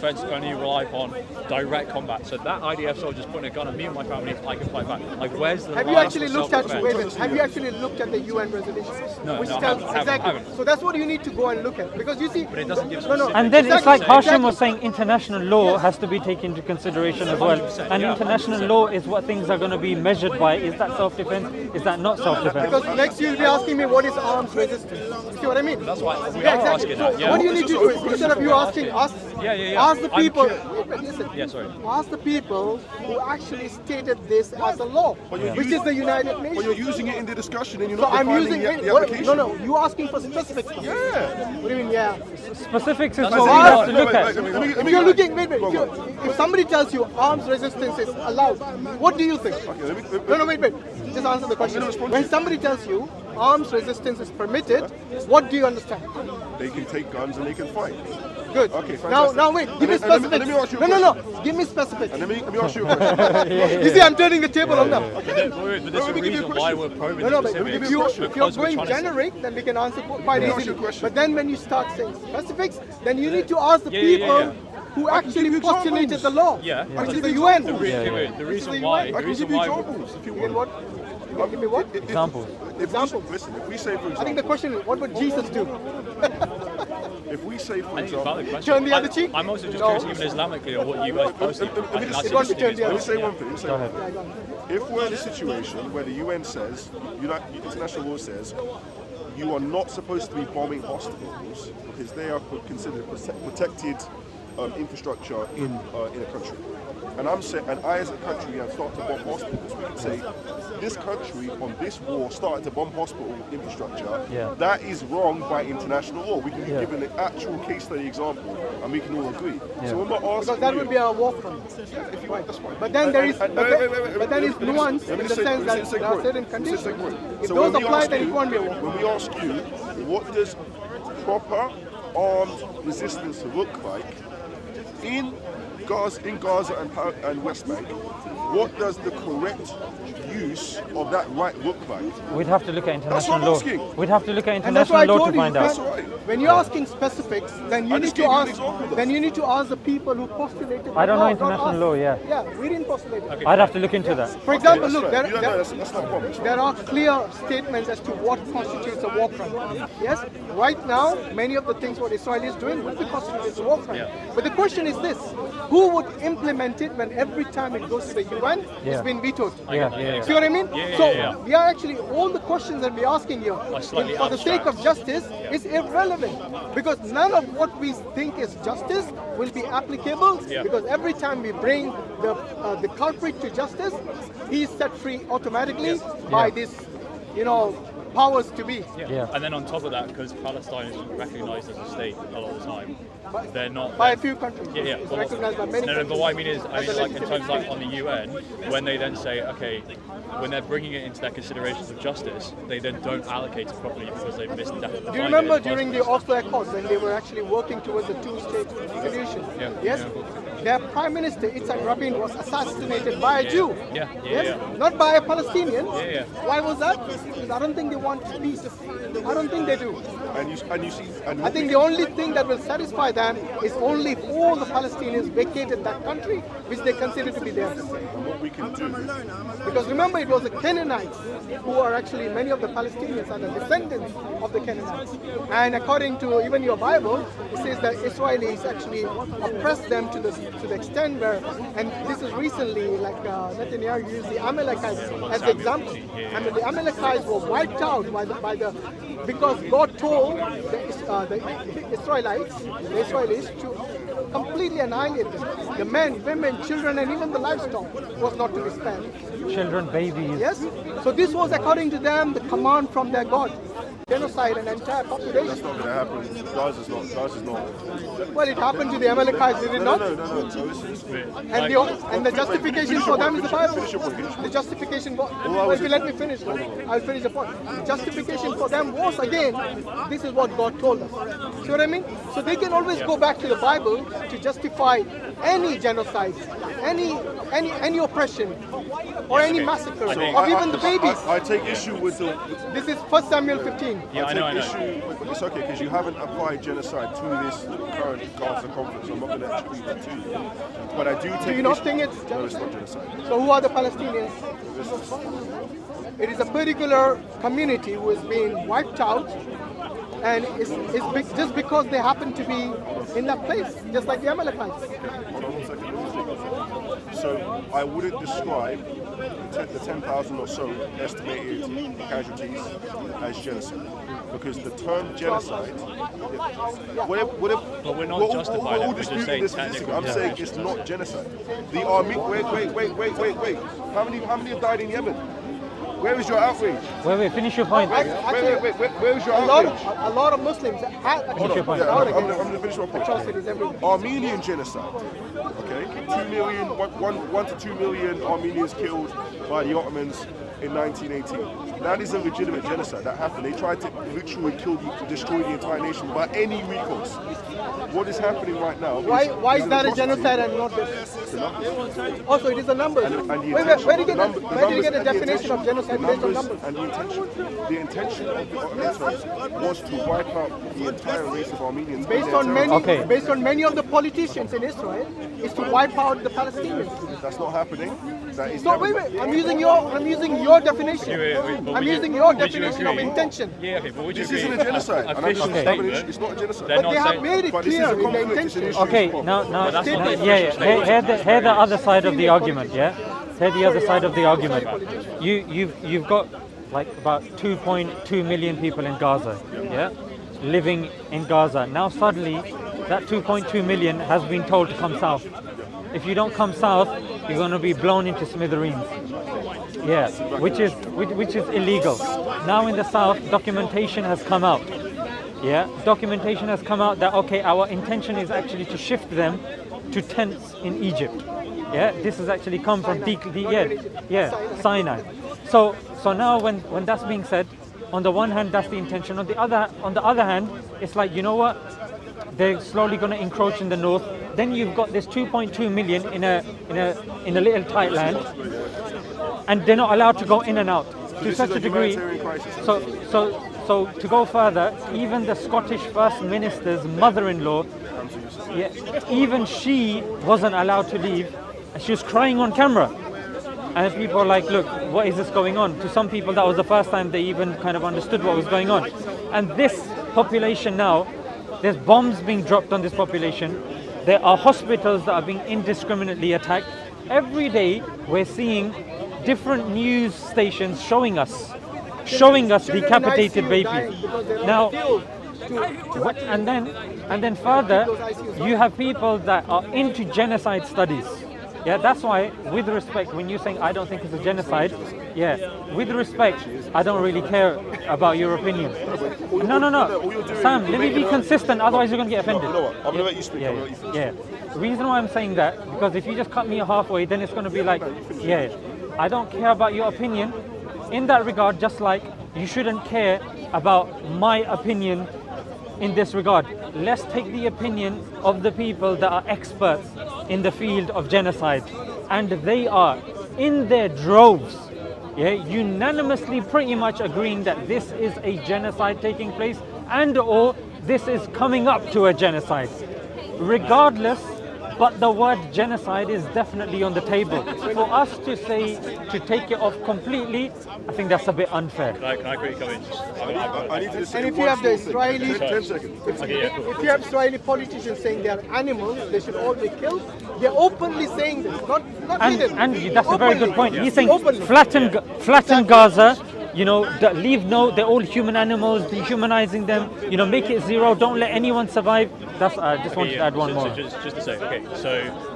self-defense only rely upon direct combat. So that idea of sort of just putting a gun on me and my family, I can fight back. Like, where's the Have line you actually for looked at self-defense? Have you actually looked at the UN resolutions? No, which no, I tells haven't. exactly. So that's what you need to go and look at, because you see. But it doesn't give no. specifics. And then it's like Exactly. Hashim was saying, international law has to be taken into consideration as well. 100%, And yeah, international 100%. law is what things are going to be measured by. Is that self-defense? Is that not self-defense? Because next you'll be asking me what is arms resistance. You see what I mean? That's why we Yeah, are exactly. asking that. So Yeah. what do you need to do is, instead of you asking us, ask the I'm people. Listen. Yeah, sorry. Ask the people who actually stated this as a law, which is the United Nations. But you're using it in the discussion and you're So not I'm defining using the application. No, you asking for specifics. Yeah. What do you mean? Yeah. Specifics is That's what we what have to look at. If you're looking, wait. If somebody tells you arms resistance is allowed, what do you think? No, wait. Just answer the question. When somebody tells you arms resistance is permitted, what do you understand? They can take guns and they can fight. Good. Okay, fantastic. Now wait. Give me specifics. Let me ask you a No. question. Give me specifics. And let me ask you a question. You see, I'm turning the table on them. But there's a reason why we're probing No, the but specifics. if you're because we're going trying to- generic, then we can answer quite Let me ask you easily. a question. But then when you start saying specifics, then you need to ask the Yeah. people who give actually you postulated examples. the law, Yeah. which I is can the give you UN. The reason why. I The can reason give you why. examples if you You can want. what? You can give me what? Examples. Examples. Listen, if we say, for I think the example, question is, what would Jesus do? if we say, for I think it's a valid example, question. Turn the other cheek? I'm also just No. curious, even Islamically, or what you guys posted. Let me I think just- that's It wants to interesting turn as the well. other let me say Yeah. one thing. Let me say one thing. If we're in a situation where the UN says, international law says, you are not supposed to be bombing hospitals because they are considered protected infrastructure in a country. And I as a country have started to bomb hospitals. We can say this country on this war started to bomb hospital infrastructure. Yeah. That is wrong by international law. We can be given an actual case study example, and we can all agree. So when we're asking, Because that would be a war crime. if you want, that's fine. But then there is, And- but then it's let me nuanced let me in the say- sense let me that say there are point. certain Let me say conditions. point. If So those when we apply, ask then it you- won't be a war. When we ask you, what does proper armed resistance look like in Gaza and West Bank? What does the correct use of that right look like? We'd have to look at That's what international I'm law. asking. We'd have to look at And that's why I international law told to you, find you out. That's right. when you're asking specifics, then you I need just to gave you an ask. example. Then you need to ask the people who postulated. I don't the know law, international not us. law, yeah. Yeah, we didn't postulate it. I'd have to look into that. For example, That's look, fair. You don't know, that's not a problem. there are clear statements as to what constitutes a war crime. Yes, right now, many of the things what Israel is doing will be constituted as a war crime. Yeah. But the question is this: who would implement it when every time it goes to the UN, Yeah. it's been vetoed? Yeah. See what I mean? Yeah, So yeah. we are actually, all the questions that we're asking here, slightly for the sake of abstract. justice, is irrelevant, because none of what we think is justice will be applicable. Yeah. Because every time we bring the culprit to justice, he is set free automatically by this, powers to be. Yeah. And then on top of that, because Palestine is recognised as a state a lot of the time, they're not. By a few countries. Yeah. It's But recognized by many no, countries. but what I mean is, as a like in legitimate terms like state. on the UN, when they then say, okay, when they're bringing it into their considerations of justice, they then don't allocate it properly because they've missed that. Do you remember during the Oslo Accords when they were actually working towards a two-state solution? Yeah. Yes? Their Prime Minister, Yitzhak Rabin, was assassinated by a Jew. Yeah. Yes? Not by a Palestinian. Yeah. Why was that? Because I don't think they want peace. I don't think they do. And you see, I think the only thing that will satisfy them is only if all the Palestinians vacated that country, which they consider to be theirs. what we can do. Because remember, it was the Canaanites who are actually, many of the Palestinians are the descendants of the Canaanites. And according to even your Bible, it says that Israelis actually oppressed them to the extent where, and this is recently, like Netanyahu used the Amalekites as the example. I mean, the Amalekites were wiped out because God told the Israelis to completely annihilate them. The men, women, children, and even the livestock was not to be spared. Children, babies. Yes? So this was, according to them, the command from their God. Genocide an entire That's population. not going to happen. Gaza's not. Well, it happened to the Amalekites, did it not? No. And the justification for them is the Bible. Finish your point. The justification was, Well, if you let me finish, I'll finish the point. The justification for them was, again, this is what God told us. See what I mean? So they can always go back to the Bible to justify any genocide, any oppression, or any massacre, I think- or even the babies. I take issue with the. This is 1 Samuel 15. Yeah, I know. But it's okay because you haven't applied genocide to this current Gaza conflict, so I'm not going to attribute that to you. But I do take. Do you not think it's No, it's genocide? not genocide. So who are the Palestinians? It is a particular community who is being wiped out, and just because they happen to be in that place, just like the Amalekites. Hold on 1 second. So I wouldn't describe the 10,000 or so estimated casualties as genocide, because the term genocide. But we're not justifying it. We're just saying technically. I'm saying it's not genocide. The army. Wait. How many have died in Yemen? Where is your outrage? Wait, finish your point. Wait. Where is your outrage? A lot of Muslims have Finish your point. I'm going to finish my point. atrocities everywhere. Armenian genocide. Okay, 1 to 2 million Armenians killed by the Ottomans in 1918. That is a legitimate genocide. That happened. They tried to literally destroy the entire nation without any recourse. What is happening right now? Why is that a genocide and not this? It's the numbers. Also, it is a number. And the Where did you get a definition of genocide based on numbers? And the intention of the Ottomans was to wipe out the entire race of Armenians. Based on many of the politicians in Israel, is to wipe out the Palestinians. That's not happening. That is So wait, I'm using your definition. But I'm would you- using your would you definition of agree? intention. Yeah, okay, but would you This agree? isn't a genocide. And I'm Official just statement. it's not a genocide. They're But not they have saying- made it But this is clear a in the conflict. It's an intention. issue. Okay, now, that's not the yeah, official statement. hear the other side of the argument, yeah? Hear the other side of the argument. You've got like about 2.2 million people in Gaza, yeah? Living in Gaza. Now suddenly, that 2.2 million has been told to come south. If you don't come south, you're going to be blown into smithereens. Yeah, which is illegal. Now in the south, documentation has come out. Yeah, documentation has come out that okay, our intention is actually to shift them to tents in Egypt. Yeah, this has actually come from Sinai. So now when that's being said, on the one hand that's the intention. On the other hand, it's like, you know what? They're slowly going to encroach in the north. Then you've got this 2.2 million in a little tight land, and they're not allowed to go in and out to such a degree. So to go further, even the Scottish First Minister's mother-in-law, yeah, even she wasn't allowed to leave, and she was crying on camera. And people are like, look, what is this going on? To some people, that was the first time they even kind of understood what was going on. And this population now, there's bombs being dropped on this population. There are hospitals that are being indiscriminately attacked. Every day, we're seeing different news stations showing us decapitated babies. Now, and then further, you have people that are into genocide studies. Yeah, that's why, with respect, when you're saying I don't think it's a genocide, yeah, with respect, I don't really care about your opinion. No. Sam, let me be consistent, otherwise you're going to get offended. You know what? I'm going to let you speak. Yeah. The reason why I'm saying that, because if you just cut me halfway, then it's going to be like, yeah, I don't care about your opinion. In that regard, just like you shouldn't care about my opinion in this regard. Let's take the opinion of the people that are experts in the field of genocide, and they are in their droves, unanimously pretty much agreeing that this is a genocide taking place, and or this is coming up to a genocide. Regardless, but the word genocide is definitely on the table. For us to say to take it off completely, I think that's a bit unfair. Can I quickly come in? I need to just say And if you one have the small thing. Israeli, 10 seconds. Okay, yeah, cool. if you have Israeli politicians saying they are animals, they should all be killed, they're openly saying this, not hidden. And that's a very good point. He's saying Openly. flatten Gaza, they're all human animals, dehumanizing them, make it zero, don't let anyone survive. That's I just wanted to add one more. Just to say, okay, so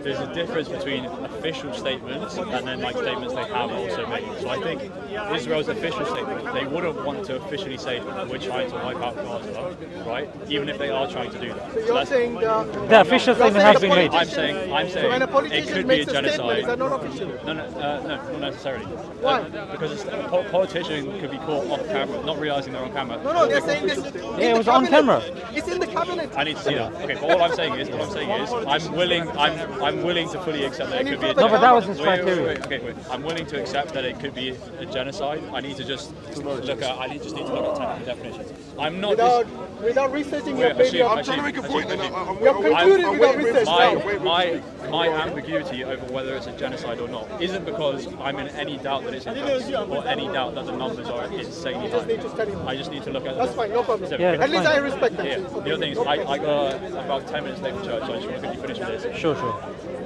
there's a difference between official statements and then like statements they have also made. So I think Israel's official statement, they wouldn't want to officially say we're trying to wipe out Gaza, right? Even if they are trying to do that. So you're saying The official statement has been made. I'm saying so when a it politician could be a makes a statement, genocide. is that not official? No, not necessarily. Why? Because a politician could be caught off camera, not realizing they're on camera. No, they're saying this. Yeah, it was on camera. It's in the cabinet. I need to see that. Okay, but all I'm saying is, I'm I'm willing to fully accept that it could be a No, but that was his Wait, criteria. wait. I'm willing to accept that it could be a genocide. I need to just look at. I just need to look at technical definitions. I'm not. Without researching your Wait, baby. I'm trying to make a point. You're concluding without research. My ambiguity over whether it's a genocide or not isn't because I'm in any doubt that it's a genocide or any doubt that the numbers are insanely high. Need to study more. I just need to look at. That's fine, no problem. Yeah, At least fine. I respect that. Yeah. The other thing is, I got about 10 minutes late for church, so I just want to quickly finish with this. Sure.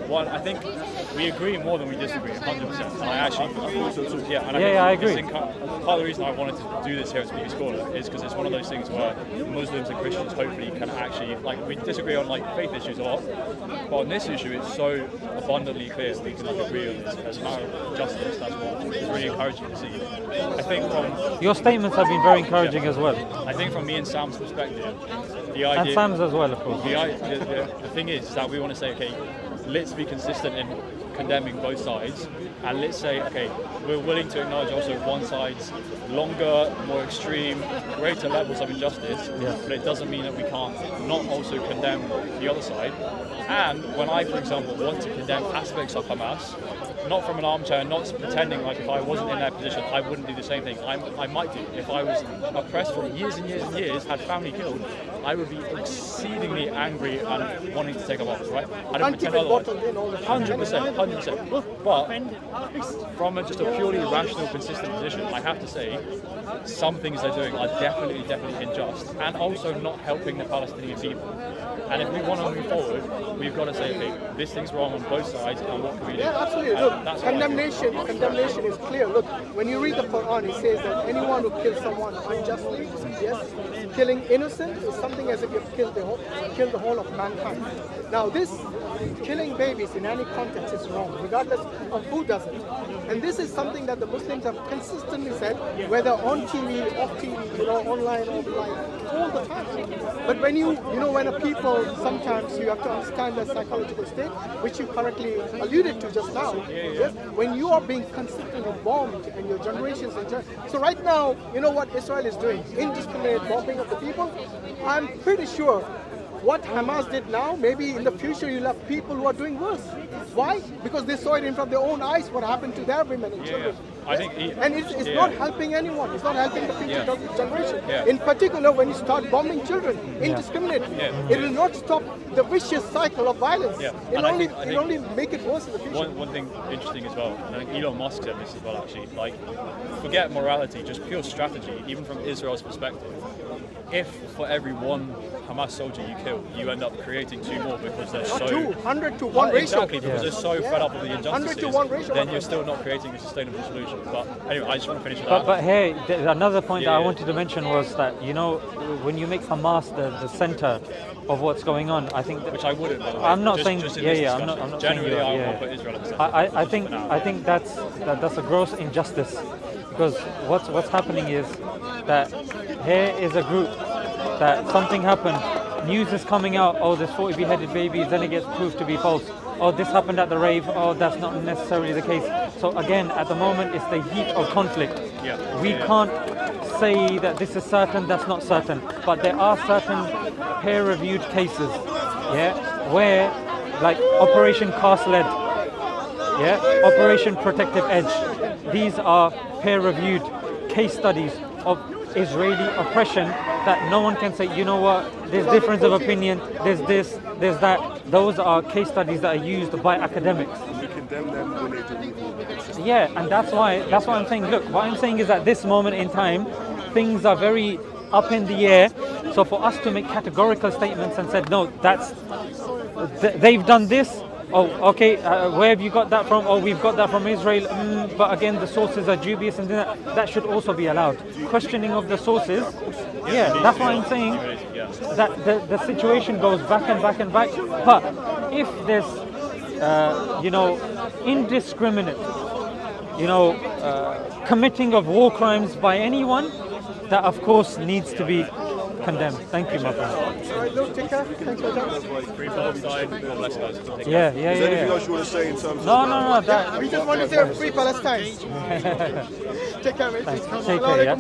One, I think we agree more than we disagree, 100%. And I actually, I agree. Part of the reason I wanted to do this here at Speaker Scholar is because it's one of those things where Muslims and Christians hopefully can actually, like, we disagree on like faith issues a lot, but on this issue it's so abundantly clear we can agree on this as a matter of justice. That's what is really encouraging to see. I think from Your statements have been very encouraging as well. I think from me and Sam's perspective, the idea. And Sam's as well, of course. The thing is that we want to say, okay, let's be consistent in condemning both sides, and let's say, okay, we're willing to acknowledge also one side's longer, more extreme, greater levels of injustice, but it doesn't mean that we can't not also condemn the other side. And when I, for example, want to condemn aspects of Hamas, not from an armchair, not pretending like if I wasn't in their position, I wouldn't do the same thing. I might do. If I was oppressed for years and years and years, had family killed, I would be exceedingly angry and wanting to take them off, right? I don't pretend otherwise. 100%. But from just a purely rational, consistent position, I have to say, some things they're doing are definitely unjust, and also not helping the Palestinian people. And if we want to move forward, we've got to say, okay, this thing's wrong on both sides, and what can we do? Yeah, absolutely. Look, condemnation is clear. Look, when you read the Quran, it says that anyone who kills someone unjustly, yes, killing innocent is something as if you've killed the whole of mankind. Now, this killing babies in any context is wrong, regardless of who does it. And this is something that the Muslims have consistently said, whether on TV, off TV, online, offline, all the time. But when when a people, sometimes you have to understand their psychological state, which you correctly alluded to just now. Yes? When you are being consistently bombed and your generations so right now, you know what Israel is doing? Indiscriminate bombing of the people. I'm pretty sure what Hamas did now, maybe in the future you'll have people who are doing worse. Why? Because they saw it in front of their own eyes what happened to their women and children. I think it's not helping anyone. It's not helping the future generation. In particular, when you start bombing children indiscriminately, it will not stop the vicious cycle of violence. It'll only make it worse in the future. One thing interesting as well, and I think Elon Musk said this as well actually, like, forget morality, just pure strategy, even from Israel's perspective. If for every one Hamas soldier you kill, you end up creating two more because they're Not so... 200 to 1 ratio. Exactly, because they're so fed up with the 100 to 1 injustices, ratio. then you're still not creating a sustainable solution. But anyway, I just want to finish with that. But here, another point that I wanted to mention was that, when you make Hamas the center of what's going on, I think that, Which I wouldn't, by the way. I'm not Just saying, in this I'm not discussion. saying Generally, you are, I will put Israel at the center. I think that's a gross injustice, because what's happening is that here is a group that something happened, news is coming out, oh, there's 40 beheaded babies, then it gets proved to be false. Oh, this happened at the rave, oh, that's not necessarily the case. So again, at the moment, it's the heat of conflict. We can't say that this is certain, that's not certain, but there are certain peer-reviewed cases, where, like Operation Cast Lead, Operation Protective Edge, these are peer-reviewed case studies of Israeli oppression that no one can say, you know what, there's difference of opinion, there's this, there's that. Those are case studies that are used by academics. We condemn them when they do evil. And that's why I'm saying, look, what I'm saying is at this moment in time, things are very up in the air. So for us to make categorical statements and said, no, they've done this, oh, okay, where have you got that from? Oh, we've got that from Israel. But again, the sources are dubious, and that should also be allowed. Questioning of the sources, that's why I'm saying that the situation goes back and back and back. But if there's, indiscriminate, committing of war crimes by anyone, that of course needs to be condemned. Thank you, my friend. All right, look, take care. Thanks for that. Free Palestine, God bless guys. Take care. Is there anything else you want to say in terms of... No. We just want to say free Palestine. Take care, mate. Take care, yeah.